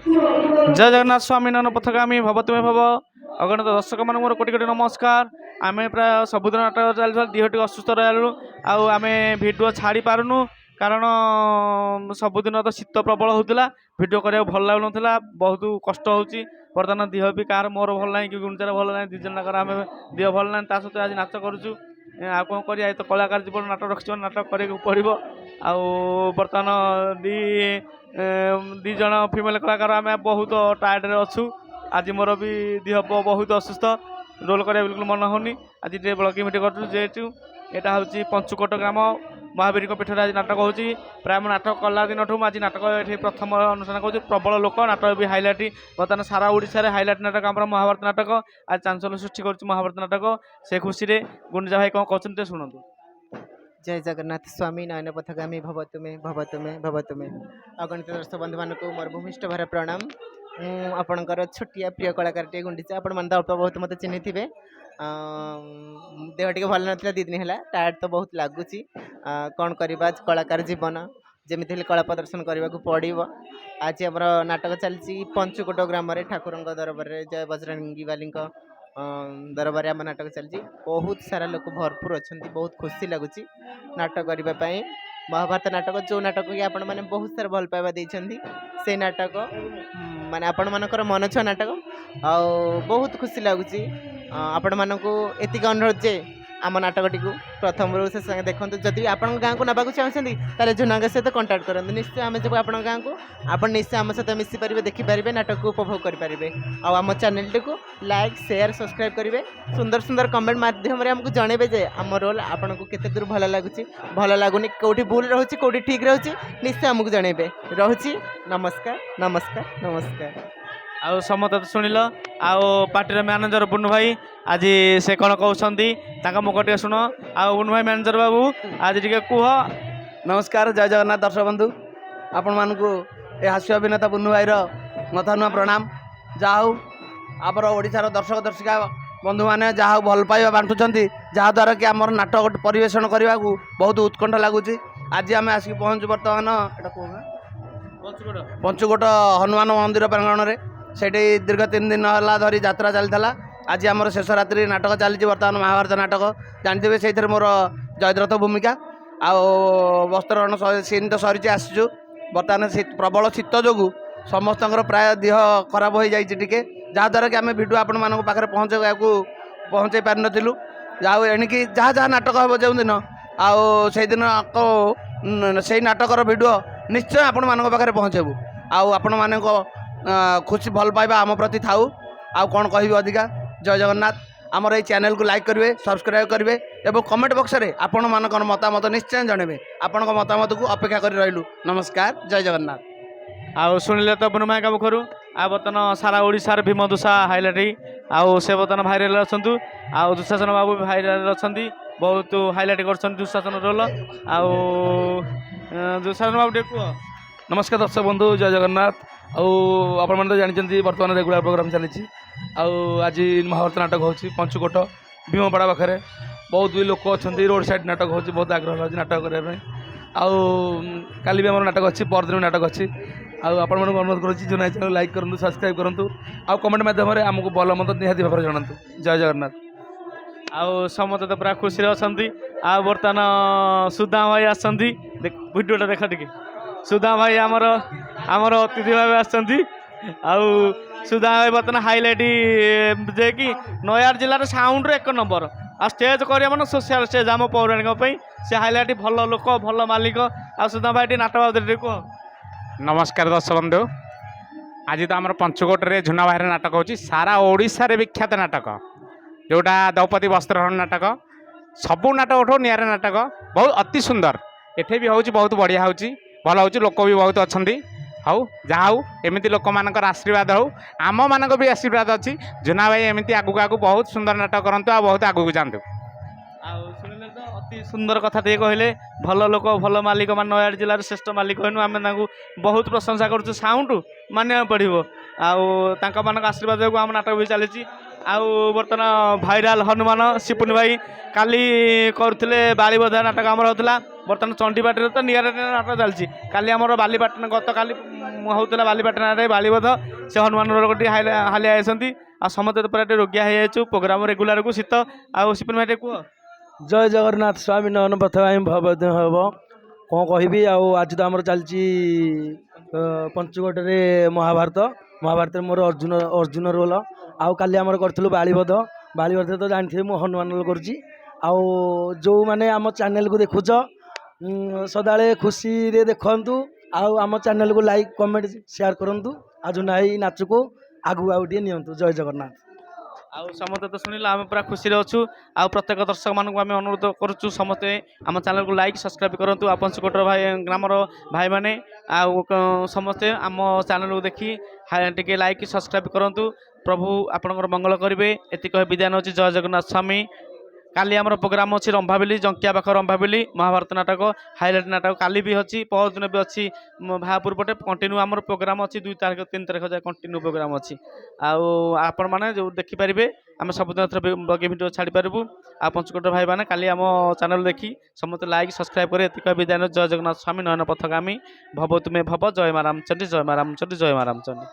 जय जगन्नाथ स्वामी नयन पथगामी भव तुमे भव अगणित दर्शक मान मोर कोटि कोटि नमस्कार। आम प्राय सबुदिन नाटक चलता देह टी असुस्थ रहा आम भिडियो छाड़ी पारुनु कारण सबुदिन तो शीत प्रबल होता भिडियो करने भल लगुना बहुत कष्ट होची बर्तमान देह भी कार मोर भल ना कि गुणचार भल ना दिज आम देह भल ना सहित आज नाच करुचु आ कौन कर तो कलाकार जीवन नाटक रखी नाटक करके पड़ो बर्तमान दी जन फिमेल कलाकार आम बहुत टायर्ड अच्छु आज मोर भी देह बहुत असुस्थ रोल करा बिल्कुल मन होनी आज ब्लॉकिंग मीटिंग करूँ यहाँ हूँ पंचुकोट ग्राम महावीर पीठ आज नाटक होची प्राय नाटक कला दिन आज नाटक ये प्रथम अनुष्ठान कर प्रबल लोक नाटक भी हाइलाइट बर्तमान सारा ओडिशा हाइलाइट नाटक आम महाभारत नाटक आज चांचल्य सृष्टि कर महाभारत नाटक से खुशी रे गुंजा भाई कौन कहते शुणु। जय जगन्नाथ स्वामी नयन पथगामी भव तुमे भव तुमे भव तुमे अगणित दर्शक बंधु मान मोर भूमिष्ठ भर प्रणाम। आपणकर छोटिया प्रिय कलाकार टे गुंडीचा आपण मन अल्प बहुत मत चिन्ह थे देह टी भल ना 2 दिन है टायर्ड तो बहुत लगुच कौन करवा कलाकार जीवन जमी कला प्रदर्शन करने को पड़ो। आज आम नाटक चलती पंचकोट ग्राम ठाकुर दरबार जय बजरंगी बाली दरबार आम नाटक चलती बहुत सारा लोक भरपूर अच्छा बहुत खुशी लगुच नाटक करने महाभारत नाटक जो नाटक कि आपण मैंने बहुत सारा भल पाइबा देइछंती से नाटक माने आपण मानकर मन छुआ नाटक आ बहुत खुशी लगुच आपण मानक एतिक अनुरोध जे आम नाटकटी प्रथम रू से देखते जदि आप गाँव को नाक चाहते ताले झुनांग सहित कंटाक्ट करेंगे निश्चय आम जब आप गाँव को आप निश्चय आम सहित मिसीपारे देखिपारे नाटक को उपभोग करेंगे आम चैनल टी को लाइक शेयर सब्सक्राइब करेंगे सुंदर सुंदर कमेंट माध्यम आमको जनइबे जे आम रोल आपन को केते दूर भल लगुच भल लगुनि कौटी भूल रोचे कौटी ठीक रोचे निश्चय आमको जनइबे रोची। नमस्कार नमस्कार नमस्कार। आउ समत शुणिल आउ पार्टी मैनेजर बुनु भाई आज से कौन कहते मुख टे शुण आ बुनु भाई मैनेजर बाबू आज टे कह। नमस्कार जय जगन्नाथ दर्शक बंधु आपण मानकु ए हास्य अभिनेता बुनु भाई मथानुआ प्रणाम। जहाँ आमर ओडिशार दर्शक दर्शिका बंधु मैंने जहाँ भल पाइबा बांटुंट जहाँद्वारा कि आमर नाटक परिवेशन करने को बहुत उत्कंठा लगुच। आज आम आसिक पहुँचु बर्तमान पंचकोट हनुमान मंदिर प्रांगण में सेठी दीर्घ 3 दिन है धरी यात्रा चली आज आमर शेष रात्रि नाटक चली बर्तमान महाभारत नाटक जानते से मोर जयद्रथ भूमिका आउ वस्त्रहरण सीन तो सरी आसचु बर्तमान प्रबल शीत जो समस्त प्राय देह खराब हो जाए जहाँद्वारा कि आम भिडियो आपण मान पाखे पहुँचे पार नलु जाऊ एणिकी जहाँ जहाँ नाटक हम जो दिन आई दिन से नाटकर भिडियो निश्चय आपण मान पाखे पहुँचेबू आपण मान खुशी भल पाइबा आम प्रति थाऊ आउ कौन कह अधिका। जय जगन्नाथ आमर ये चैनल को लाइक करेंगे सब्सक्राइब करेंगे और कमेंट बॉक्स में आपण मान मतामत निश्चय जनइबे आपण मतामत को अपेक्षा कर रही। नमस्कार जय जगन्नाथ। आउ शुणिले तो बुनु माइका मुखर आ बर्तमान सारा ओडिशार भीमदुषा हाइलाइट आउ से बर्तमान भाइराल अच्छु आउ दुशासन बाबू भी भाइराल अच्छा बहुत हाइलाइट कर दुशासन रोल आउ दुशासन बाबू टे कह। नमस्कार दर्शक बंधु जय जगन्नाथ आपण मैंने तो जानते बर्तमान रेगुलर प्रोग्राम चली आज महाभारत नाटक हो पंचकोट भीमपड़ा पाखे बहुत भी लोक अच्छा रोड साइड नाटक हो बहुत आग्रह अच्छे नाटक करने काली भी आम नाटक अच्छी परदिन नाटक अच्छी आपण मैं अनुरोध करुँच चैनल लाइक करूँ सब्सक्राइब करूँ आउ कमेंट माध्यम आमको भल मत निहाती भाव जनातु। जय जगन्नाथ। आउ समस्त तो पूरा खुशी अच्छा आ बर्तमान सुधा भाई आसती भिडियोटा देख टे सुधा भाई आमर आमर अतिथि भाव आउ सुधा भाई बर्तमान हाइलाइट जे कि नयागढ़ जिलार साउंड 1 नंबर आ स्टेज कर मन सोशल स्टेज आम पौराणिक से हाइलाइट भल लोक भल मालिक आ सुधा भाई टी नाटक बाबद कह। नमस्कार दर्शक बंधु आज तो आम पंचकोट रे झुना बाहर नाटक हो सारा ओडिशा रे विख्यात नाटक जोटा द्रौपदी वस्त्रहरण नाटक सबू नाटक उठो निरा नाटक बहुत अति सुंदर एठे भी हूँ बहुत बढ़िया हूँ भल हूँ लोक भी बहुत अच्छा हाउ जहाँ हूँ एमती लोक मान आशीर्वाद हो आम मान भी आशीर्वाद अच्छी झुना भाई एमती आगू आगू बहुत सुंदर नाटक करूँ आ बहुत आगू जातु। शुणिले तो अति सुंदर कथा टे कहले भल लोक भल मालिक मान नयागढ़ जिलार श्रेष्ठ मालिक कहनु आम बहुत प्रशंसा करुँ साउंड मानिया पड़ो आउ आशीर्वाद आम नाटक भी चली ଆଉ ବର୍ତ୍ତମାନ ଭାଇରାଲ ହନୁମାନ ସିପୁନି ଭାଇ କାଲି କରୁଥିଲେ ବାଳିବଧା ନାଟକ ଆମର ହେଉଥିଲା। ବର୍ତ୍ତମାନ ଚଣ୍ଡିପାଟରେ ତ ନିଆରା ନାଟକ ଚାଲିଛି। କାଲି ଆମର ବାଲିପାଟଣା ଗତକାଲି ହେଉଥିଲା ବାଲିପାଟଣାରେ ବାଳିବଧ। ସେ ହନୁମାନର ଗୋଟିଏ ହାଲିଆ ହେଇଛନ୍ତି। ଆଉ ସମସ୍ତେ ତ ପୁରା ଟିକେ ରୋଗିଆ ହେଇଯାଇଛୁ ପ୍ରୋଗ୍ରାମ ରେଗୁଲାରକୁ ଶୀତ। ଆଉ ସିପୁନି ଭାଇ ଟିକେ କୁହ। ଜୟ ଜଗନ୍ନାଥ ସ୍ୱାମୀ ନୟନ ପଥଗାମୀ ଭବତୁ ହବ। କ'ଣ କହିବି ଆଉ ଆଜି ତ ଆମର ଚାଲିଛି ପଞ୍ଚୁକୋଟରେ ମହାଭାରତରେ ମୋର ଅର୍ଜୁନ ରୋଲ। ଆଉ କାଲି ଆମର କରିଥିଲୁ ବାଳିବଧ। ବାଳିବଧରେ ତ ଜାଣିଥିବେ ମୁଁ ହନୁମାନ ରୋଲ କରୁଛି। ଆଉ ଯେଉଁମାନେ ଆମ ଚ୍ୟାନେଲକୁ ଦେଖୁଛ ସଦାବେଳେ ଖୁସିରେ ଦେଖନ୍ତୁ। ଆଉ ଆମ ଚ୍ୟାନେଲକୁ ଲାଇକ୍ କମେଣ୍ଟ ସେୟାର କରନ୍ତୁ। ଆଉ ଜୁନା ଭାଇ ନାଚକୁ ଆଗକୁ ଆଉ ଟିକେ ନିଅନ୍ତୁ। ଜୟ ଜଗନ୍ନାଥ। ଆଉ ସମସ୍ତେ ତ ଶୁଣିଲେ ଆମେ ପୁରା ଖୁସିରେ ଅଛୁ। ଆଉ ପ୍ରତ୍ୟେକ ଦର୍ଶକମାନଙ୍କୁ ଆମେ ଅନୁରୋଧ କରୁଛୁ ସମସ୍ତେ ଆମ ଚ୍ୟାନେଲକୁ ଲାଇକ୍ ସବସ୍କ୍ରାଇବ୍ କରନ୍ତୁ। ଆଉ ପଞ୍ଚୁକୋଟର ଗ୍ରାମର ଭାଇମାନେ ଆଉ ସମସ୍ତେ ଆମ ଚ୍ୟାନେଲକୁ ଦେଖି ଟିକେ ଲାଇକ୍ ସବସ୍କ୍ରାଇବ୍ କରନ୍ତୁ। ପ୍ରଭୁ ଆପଣଙ୍କର ମଙ୍ଗଳ କରିବେ। ଏତିକି କହି ବିଦାୟ ନେଉଛି। ଜୟ ଜଗନ୍ନାଥ ସ୍ୱାମୀ। କାଲି ଆମର ପ୍ରୋଗ୍ରାମ ଅଛି ରମ୍ଭାବିଲି ଜଙ୍କିଆ ପାଖ ରମ୍ଭାବିଲି ମହାଭାରତ ନାଟକ ହାଇଲାଇଟ୍ ନାଟକ କାଲି ବି ଅଛି ପରଦିନ ବି ଅଛି। ଭାପୁର ପଟେ କଣ୍ଟିନ୍ୟୁ ଆମର ପ୍ରୋଗ୍ରାମ ଅଛି 2 ତାରିଖ 3 ତାରିଖ ଯାଏ କଣ୍ଟିନ୍ୟୁ ପ୍ରୋଗ୍ରାମ ଅଛି। ଆଉ ଆପଣମାନେ ଯେଉଁ ଦେଖିପାରିବେ ଆମେ ସବୁଦିନ ଏଥର ବ୍ଲଗିଂ ଭିଡ଼ିଓ ଛାଡ଼ିପାରିବୁ। ଆଉ ପଞ୍ଚୁକୋଟ ଭାଇମାନେ କାଲି ଆମ ଚ୍ୟାନେଲ ଦେଖି ସମସ୍ତେ ଲାଇକ୍ ସବସ୍କ୍ରାଇବ୍ କରି ଏତିକି ବିଦାୟ ନେଉଛି। ଜୟ ଜଗନ୍ନାଥ ସ୍ୱାମୀ ନୟନ ପଥଗାମୀ ଭବ ତୁମେ ଭବ। ଜୟ ମା ରାମଚଣ୍ଡୀ ଜୟ ମା ରାମଚଣ୍ଡୀ ଜୟ ମା ରାମଚଣ୍ଡୀ।